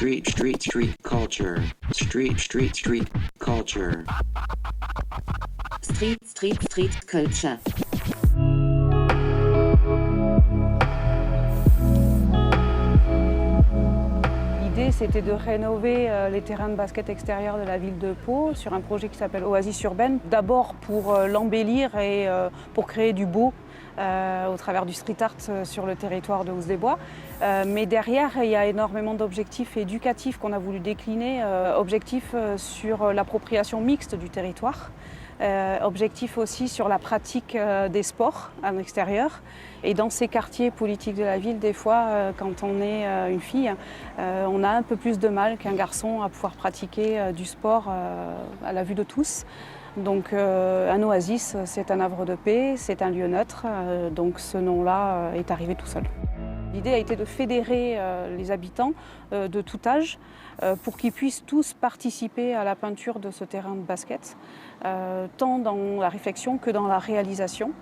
Street culture. Street culture. Street culture. L'idée, c'était de rénover les terrains de basket extérieurs de la ville de Pau sur un projet qui s'appelle Oasis Urbaine. D'abord pour l'embellir et pour créer du beau au travers du street art sur le territoire de Housse-des-Bois. Mais derrière, il y a énormément d'objectifs éducatifs qu'on a voulu décliner. Objectifs sur l'appropriation mixte du territoire. Objectif aussi sur la pratique des sports à l'extérieur. Et dans ces quartiers politiques de la ville, des fois, quand on est une fille, on a un peu plus de mal qu'un garçon à pouvoir pratiquer du sport à la vue de tous. Donc un oasis, c'est un havre de paix, c'est un lieu neutre, donc ce nom-là est arrivé tout seul. L'idée a été de fédérer les habitants de tout âge pour qu'ils puissent tous participer à la peinture de ce terrain de basket, tant dans la réflexion que dans la réalisation.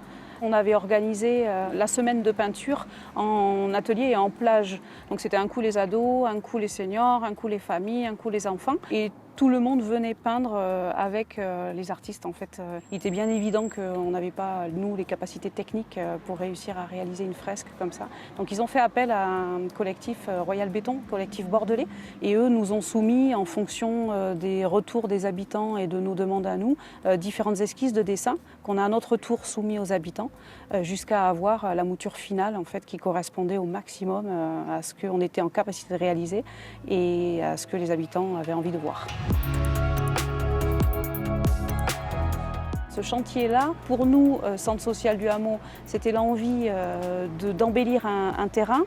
On avait organisé la semaine de peinture en atelier et en plage. Donc c'était un coup les ados, un coup les seniors, un coup les familles, un coup les enfants. Et tout le monde venait peindre avec les artistes en fait. Il était bien évident qu'on n'avait pas, nous, les capacités techniques pour réussir à réaliser une fresque comme ça. Donc ils ont fait appel à un collectif Royal Béton, collectif bordelais. Et eux nous ont soumis, en fonction des retours des habitants et de nos demandes à nous, différentes esquisses de dessin qu'on a à notre tour soumis aux habitants, jusqu'à avoir la mouture finale en fait, qui correspondait au maximum à ce qu'on était en capacité de réaliser et à ce que les habitants avaient envie de voir. Ce chantier-là, pour nous, Centre social du hameau, c'était l'envie d'embellir un terrain.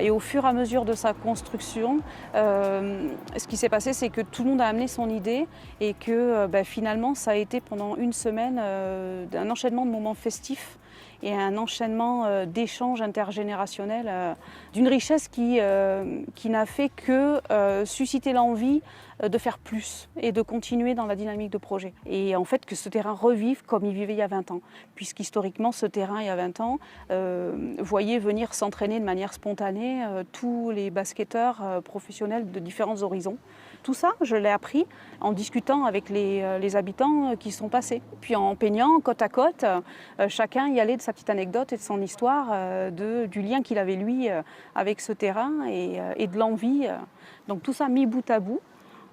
Et au fur et à mesure de sa construction, ce qui s'est passé, c'est que tout le monde a amené son idée et que finalement, ça a été pendant une semaine un enchaînement de moments festifs et un enchaînement d'échanges intergénérationnels d'une richesse qui n'a fait que susciter l'envie de faire plus et de continuer dans la dynamique de projet. Et en fait, que ce terrain revive comme il vivait il y a 20 ans. Puisqu'historiquement, ce terrain, il y a 20 ans, voyait venir s'entraîner de manière spontanée tous les basketteurs professionnels de différents horizons. Tout ça, je l'ai appris en discutant avec les habitants qui sont passés. Puis en peignant côte à côte, chacun y allait de sa petite anecdote et de son histoire, du lien qu'il avait lui avec ce terrain et de l'envie. Donc tout ça mis bout à bout,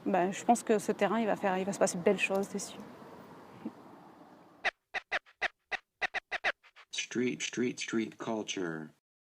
je pense que ce terrain, il va se passer de belles choses dessus. Street culture.